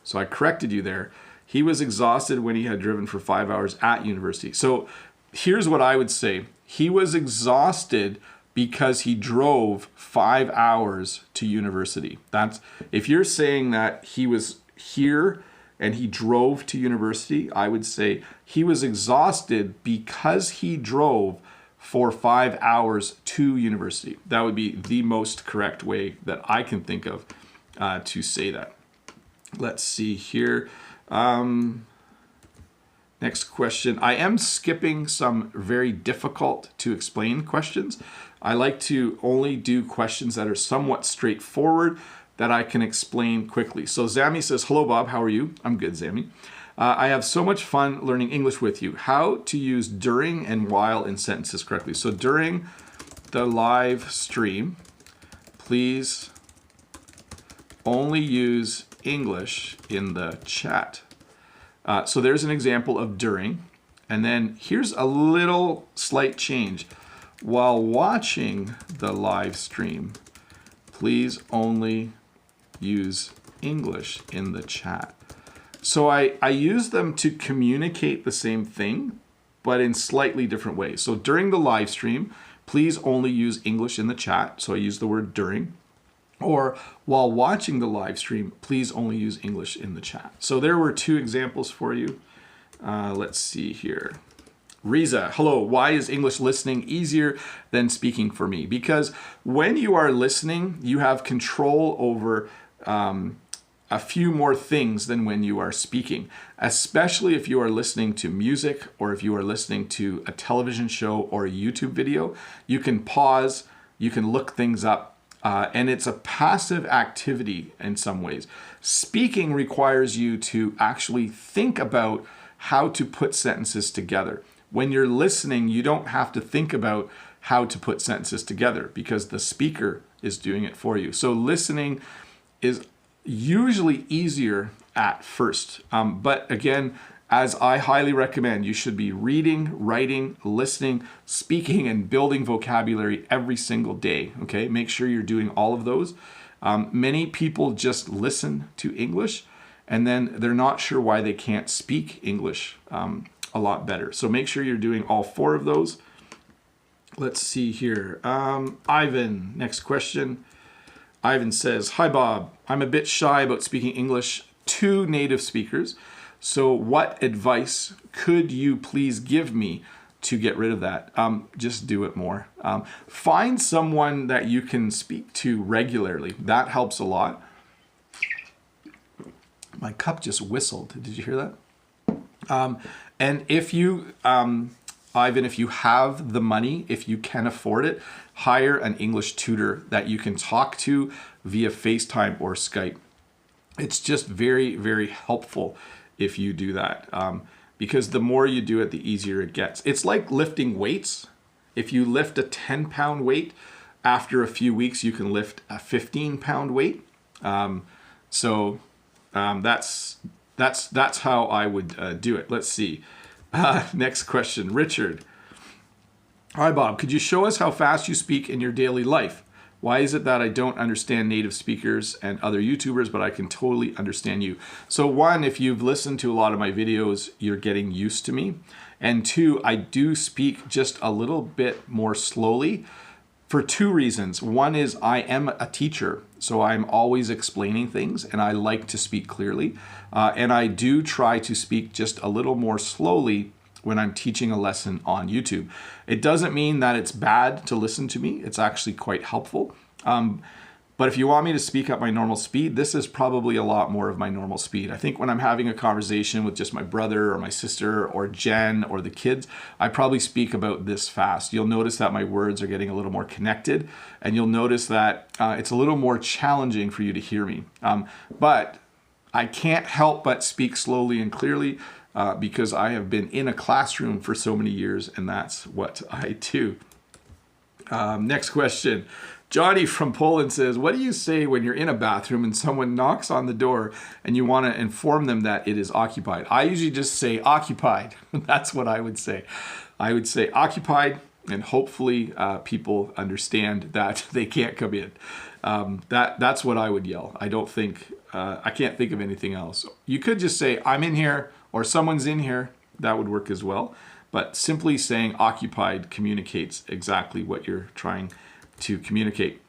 So I corrected you there. He was exhausted when he had driven for 5 hours at university. So here's what I would say. He was exhausted because he drove 5 hours to university. That's, if you're saying that he was here and he drove to university, I would say he was exhausted because he drove for 5 hours to university. That would be the most correct way that I can think of to say that. Let's see here. Next question. I am skipping some very difficult to explain questions. I like to only do questions that are somewhat straightforward that I can explain quickly. So Zami says, hello Bob, how are you? I'm good, Zami. I have so much fun learning English with you. How to use during and while in sentences correctly. So during the live stream, please only use English in the chat. So there's an example of during. And then here's a little slight change. While watching the live stream, please only use English in the chat. So I use them to communicate the same thing, but in slightly different ways. So during the live stream, please only use English in the chat. So I use the word during. Or while watching the live stream, please only use English in the chat. So there were two examples for you. Let's see here. Riza, hello, why is English listening easier than speaking for me? Because when you are listening, you have control over a few more things than when you are speaking, especially if you are listening to music or if you are listening to a television show or a YouTube video. You can pause, you can look things up, and it's a passive activity in some ways. Speaking requires you to actually think about how to put sentences together. When you're listening, you don't have to think about how to put sentences together because the speaker is doing it for you. So listening is usually easier at first. But again, as I highly recommend, you should be reading, writing, listening, speaking, and building vocabulary every single day. Okay, make sure you're doing all of those. Many people just listen to English and then they're not sure why they can't speak English a lot better. So make sure you're doing all 4 of those. Let's see here. Ivan, next question. Ivan says, "Hi Bob, I'm a bit shy about speaking English to native speakers. So what advice could you please give me to get rid of that?" Just do it more. Find someone that you can speak to regularly. That helps a lot. My cup just whistled. Did you hear that? And if you, Ivan, if you have the money, if you can afford it, hire an English tutor that you can talk to via FaceTime or Skype. It's just very, very helpful if you do that, because the more you do it, the easier it gets. It's like lifting weights. If you lift a 10-pound weight, after a few weeks, you can lift a 15-pound weight. That's how I would do it. Let's see. Next question, Richard. "Hi Bob, could you show us how fast you speak in your daily life? Why is it that I don't understand native speakers and other YouTubers, but I can totally understand you?" So 1, if you've listened to a lot of my videos, you're getting used to me. And 2, I do speak just a little bit more slowly for 2 reasons. 1 is I am a teacher, so I'm always explaining things and I like to speak clearly. And I do try to speak just a little more slowly when I'm teaching a lesson on YouTube. It doesn't mean that it's bad to listen to me. It's actually quite helpful. But if you want me to speak at my normal speed, this is probably a lot more of my normal speed. I think when I'm having a conversation with just my brother or my sister or Jen or the kids, I probably speak about this fast. You'll notice that my words are getting a little more connected, and you'll notice that it's a little more challenging for you to hear me. But I can't help but speak slowly and clearly because I have been in a classroom for so many years, and that's what I do. Next question. Johnny from Poland says, "What do you say when you're in a bathroom and someone knocks on the door and you want to inform them that it is occupied?" I usually just say occupied. That's what I would say. I would say occupied, and hopefully people understand that they can't come in. That's what I would yell. I can't think of anything else. You could just say, "I'm in here," or "Someone's in here." That would work as well. But simply saying occupied communicates exactly what you're trying to communicate.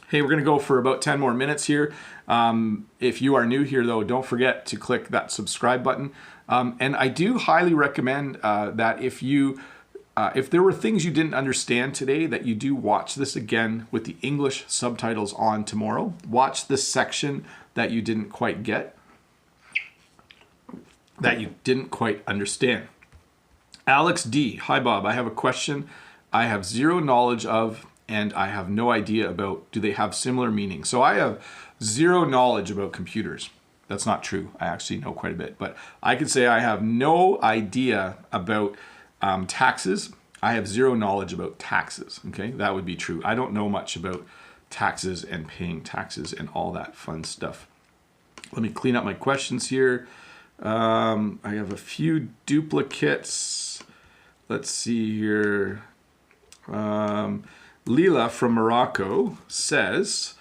Hey, we're going to go for about 10 more minutes here. If you are new here, though, don't forget to click that subscribe button. And I do highly recommend that if there were things you didn't understand today, that you do watch this again with the English subtitles on tomorrow. Watch this section that you didn't quite get, that you didn't quite understand. Alex D. "Hi Bob, I have a question I have zero knowledge of and I have no idea about. Do they have similar meaning?" So I have zero knowledge about computers. That's not true. I actually know quite a bit, but I could say I have no idea about taxes. I have zero knowledge about taxes. Okay, that would be true. I don't know much about taxes and paying taxes and all that fun stuff. Let me clean up my questions here. I have a few duplicates. Let's see here. Leela from Morocco says,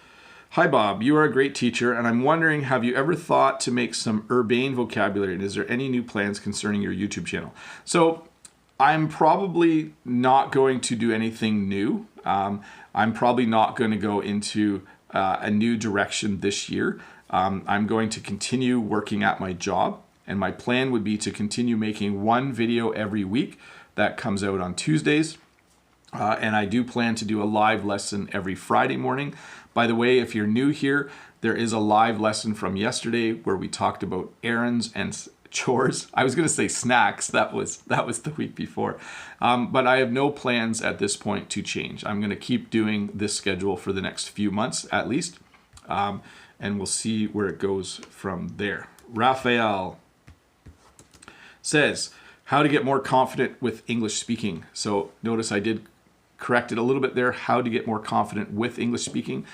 "Hi Bob, you are a great teacher and I'm wondering, have you ever thought to make some urbane vocabulary, and is there any new plans concerning your YouTube channel?" So I'm probably not going to do anything new. I'm probably not going to go into a new direction this year. I'm going to continue working at my job, and my plan would be to continue making 1 video every week that comes out on Tuesdays. And I do plan to do a live lesson every Friday morning. By the way, if you're new here, there is a live lesson from yesterday where we talked about errands and chores. I was going to say snacks. That was the week before. But I have no plans at this point to change. I'm going to keep doing this schedule for the next few months at least. And we'll see where it goes from there. Raphael says, "How to get more confident with English speaking." So notice I did corrected a little bit there, how to get more confident with English speaking.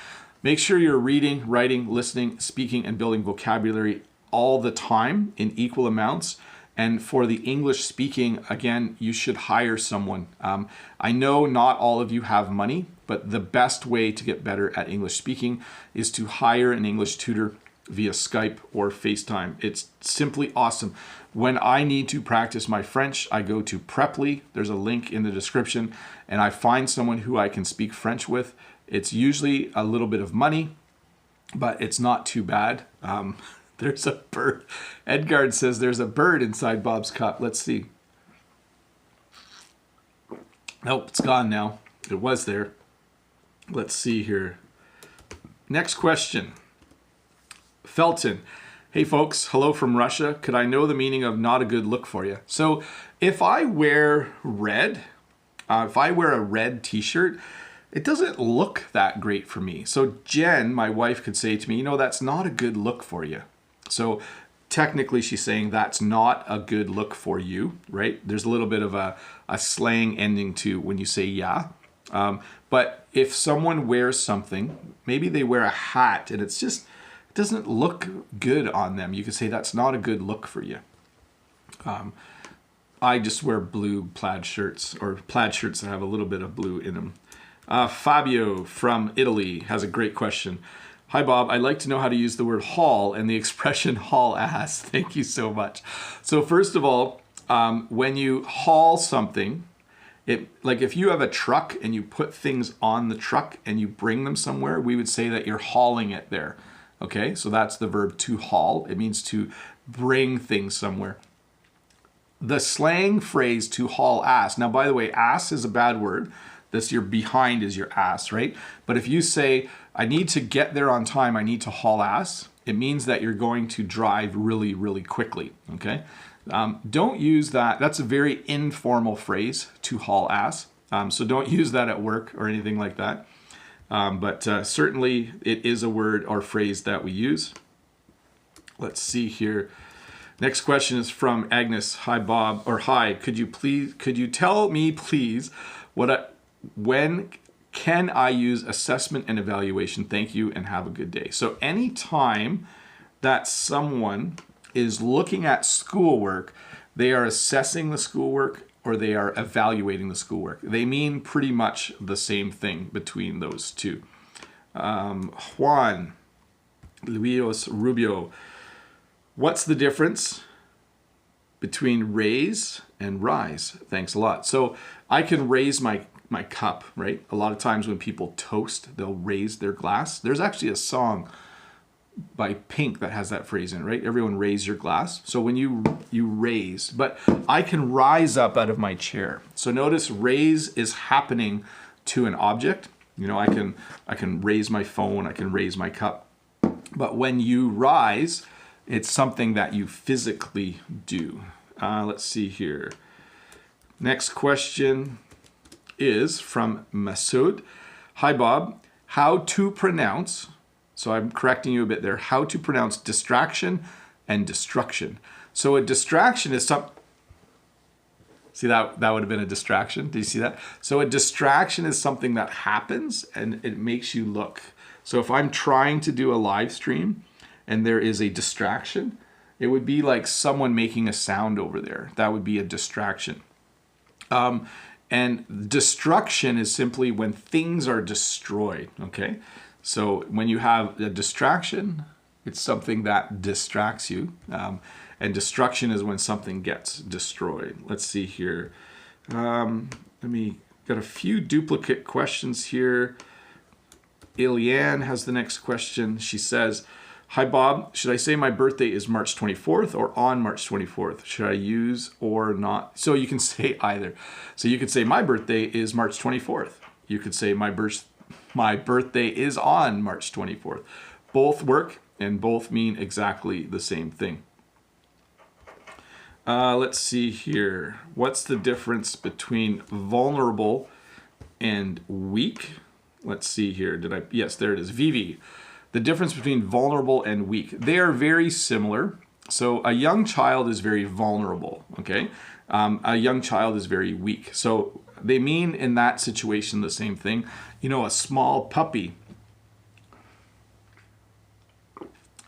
Make sure you're reading, writing, listening, speaking, and building vocabulary all the time in equal amounts. And for the English speaking, again, you should hire someone. I know not all of you have money, but the best way to get better at English speaking is to hire an English tutor via Skype or FaceTime. It's simply awesome. When I need to practice my French, I go to Preply. There's a link in the description, and I find someone who I can speak French with. It's usually a little bit of money, but it's not too bad. There's a bird. Edgard says there's a bird inside Bob's cup. Let's see. Nope, it's gone now. It was there. Let's see here. Next question. Felton. Hey folks, hello from Russia. Could I know the meaning of not a good look for you? So if I wear red, if I wear a red t-shirt, it doesn't look that great for me. So Jen, my wife, could say to me, you know, that's not a good look for you. So technically she's saying that's not a good look for you, right? There's a little bit of a slang ending to when you say yeah. But if someone wears something, maybe they wear a hat and it's just, it doesn't look good on them. You could say that's not a good look for you. I just wear blue plaid shirts, or plaid shirts that have a little bit of blue in them. Fabio from Italy has a great question. Hi, Bob. I'd like to know how to use the word haul and the expression haul ass. Thank you so much. So first of all, when you haul something, like if you have a truck and you put things on the truck and you bring them somewhere, we would say that you're hauling it there. Okay, so that's the verb to haul. It means to bring things somewhere. The slang phrase to haul ass. Now, by the way, ass is a bad word. That's your behind is your ass, right? But if you say, I need to get there on time, I need to haul ass, it means that you're going to drive really, really quickly, okay? Don't use that. That's a very informal phrase, to haul ass. So don't use that at work or anything like that. But certainly it is a word or phrase that we use. Let's see here. Next question is from Agnes. Hi, Bob, or hi, could you tell me please when can I use assessment and evaluation? Thank you and have a good day. So anytime that someone is looking at schoolwork, they are assessing the schoolwork or they are evaluating the schoolwork. They mean pretty much the same thing between those two. Juan Luis Rubio, what's the difference between raise and rise? Thanks a lot. So I can raise my cup, right? A lot of times when people toast, they'll raise their glass. There's actually a song by Pink that has that phrase in it, right? Everyone raise your glass. So when you raise, but I can rise up out of my chair. So notice raise is happening to an object. You know, I can raise my phone, I can raise my cup. But when you rise, it's something that you physically do. Let's see here. Next question is from Masood. Hi, Bob. How to pronounce, so I'm correcting you a bit there, how to pronounce distraction and destruction. So a distraction is see that would have been a distraction. Did you see that? So a distraction is something that happens and it makes you look. So if I'm trying to do a live stream and there is a distraction, it would be like someone making a sound over there. That would be a distraction. And destruction is simply when things are destroyed, okay? So when you have a distraction, it's something that distracts you. And destruction is when something gets destroyed. Let's see here. Got a few duplicate questions here. Iliane has the next question. She says, hi, Bob. Should I say my birthday is March 24th or on March 24th? Should I use or not? So you can say either. So you could say my birthday is March 24th. You could say my birthday is on March 24th. Both work and both mean exactly the same thing. Let's see here. What's the difference between vulnerable and weak? Let's see here. Yes, there it is. Vivi. The difference between vulnerable and weak. They are very similar. So a young child is very vulnerable, okay? A young child is very weak. So they mean in that situation the same thing. You know, a small puppy,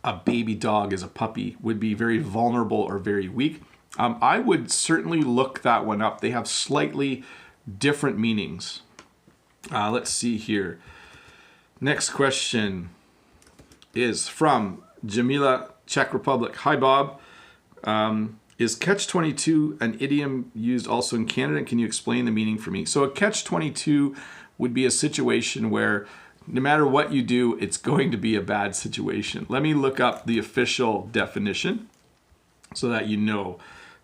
a baby dog as a puppy would be very vulnerable or very weak. I would certainly look that one up. They have slightly different meanings. Let's see here. Next question is from Jamila, Czech Republic. Hi, Bob. Is catch-22 an idiom used also in Canada? Can you explain the meaning for me? So a catch-22 would be a situation where no matter what you do, it's going to be a bad situation. Let me look up the official definition so that you know.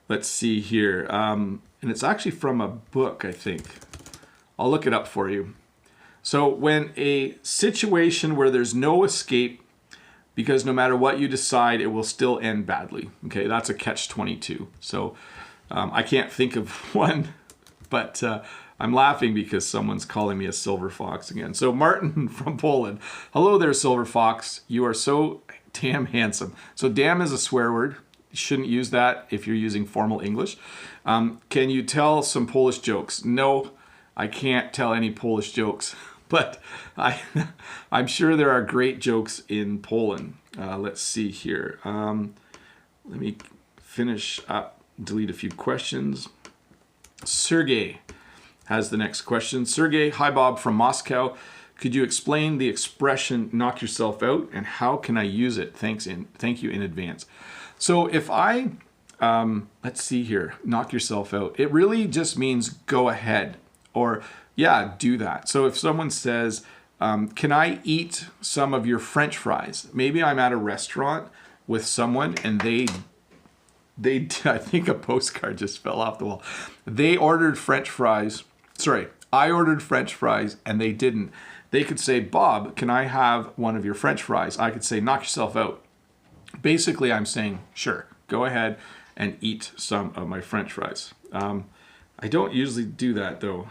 Let's see here. And it's actually from a book, I think. I'll look it up for you. So when a situation where there's no escape, because no matter what you decide, it will still end badly. Okay, that's a catch-22. So I can't think of one, but I'm laughing because someone's calling me a silver fox again. So Martin from Poland. Hello there, silver fox. You are so damn handsome. So damn is a swear word. You shouldn't use that if you're using formal English. Can you tell some Polish jokes? No, I can't tell any Polish jokes. But I'm sure there are great jokes in Poland. Let's see here. Let me finish up, delete a few questions. Sergey has the next question. Sergey, hi Bob from Moscow. Could you explain the expression knock yourself out and how can I use it? Thank you in advance. So if I, let's see here, knock yourself out. It really just means go ahead or yeah, do that. So if someone says, can I eat some of your French fries? Maybe I'm at a restaurant with someone and they I think a postcard just fell off the wall. They ordered French fries. Sorry, I ordered French fries and they didn't. They could say, Bob, can I have one of your French fries? I could say, knock yourself out. Basically, I'm saying, sure, go ahead and eat some of my French fries. I don't usually do that though.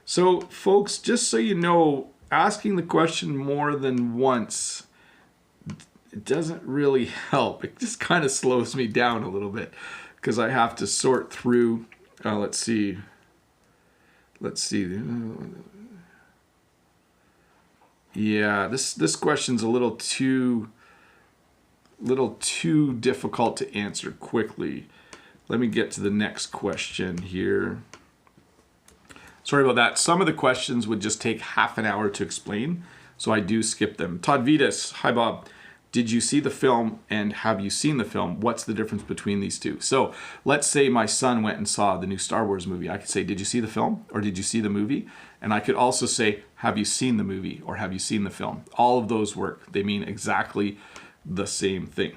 So folks, just so you know, asking the question more than once, it doesn't really help. It just kind of slows me down a little bit because I have to sort through, let's see. Yeah, this question's a little too difficult to answer quickly. Let me get to the next question here. Sorry about that. Some of the questions would just take half an hour to explain, so I do skip them. Todd Vitas, hi Bob. Did you see the film and have you seen the film? What's the difference between these two? So let's say my son went and saw the new Star Wars movie. I could say, did you see the film or did you see the movie? And I could also say, have you seen the movie or have you seen the film? All of those work. They mean exactly the same thing.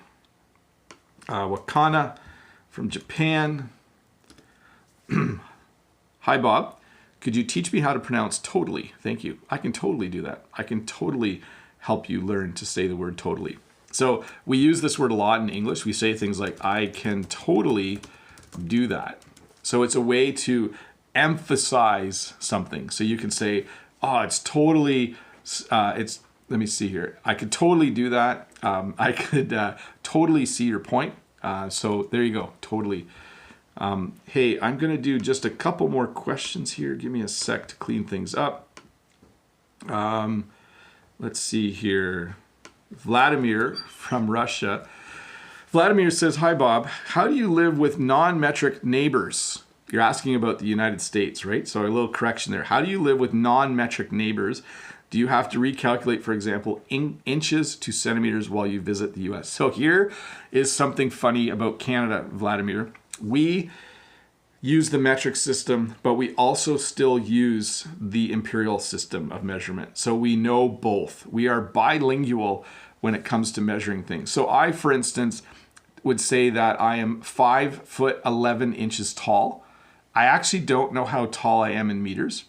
Wakana from Japan. Hi Bob. Could you teach me how to pronounce totally? Thank you. I can totally do that. I can totally help you learn to say the word totally. So we use this word a lot in English. We say things like, I can totally do that. So it's a way to emphasize something. So you can say, oh, it's totally, let me see here. I could totally do that. I could totally see your point. So there you go, totally. Hey, I'm going to do just a couple more questions here. Give me a sec to clean things up. Let's see here. Vladimir from Russia. Vladimir says, hi, Bob. How do you live with non-metric neighbors? You're asking about the United States, right? So a little correction there. How do you live with non-metric neighbors? Do you have to recalculate, for example, inches to centimeters while you visit the US? So here is something funny about Canada, Vladimir. We use the metric system, but we also still use the imperial system of measurement. So we know both. We are bilingual when it comes to measuring things. So I, for instance, would say that I am 5'11" tall. I actually don't know how tall I am in meters.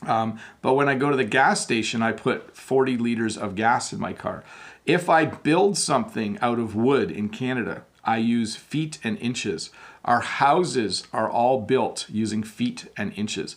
But when I go to the gas station, I put 40 liters of gas in my car. If I build something out of wood in Canada, I use feet and inches. Our houses are all built using feet and inches.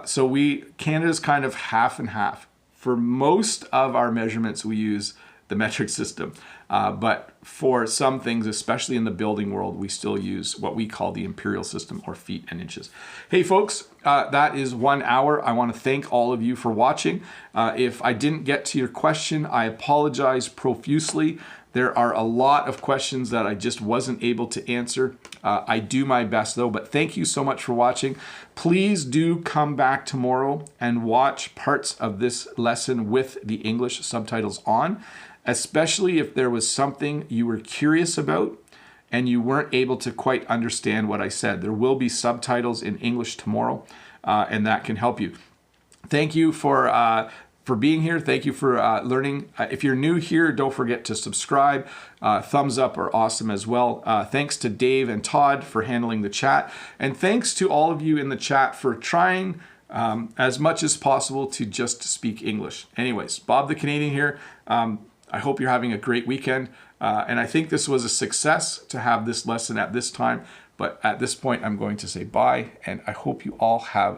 So Canada's kind of half and half. For most of our measurements, we use the metric system. But for some things, especially in the building world, we still use what we call the imperial system, or feet and inches. Hey folks, that is 1 hour. I want to thank all of you for watching. If I didn't get to your question, I apologize profusely. There are a lot of questions that I just wasn't able to answer. I do my best though, but thank you so much for watching. Please do come back tomorrow and watch parts of this lesson with the English subtitles on, especially if there was something you were curious about and you weren't able to quite understand what I said. There will be subtitles in English tomorrow, and that can help you. Thank you for being here. Thank you for learning. If you're new here, don't forget to subscribe. Thumbs up are awesome as well. Thanks to Dave and Todd for handling the chat. And thanks to all of you in the chat for trying as much as possible to just speak English. Anyways, Bob the Canadian here. I hope you're having a great weekend. And I think this was a success to have this lesson at this time. But at this point, I'm going to say bye. And I hope you all have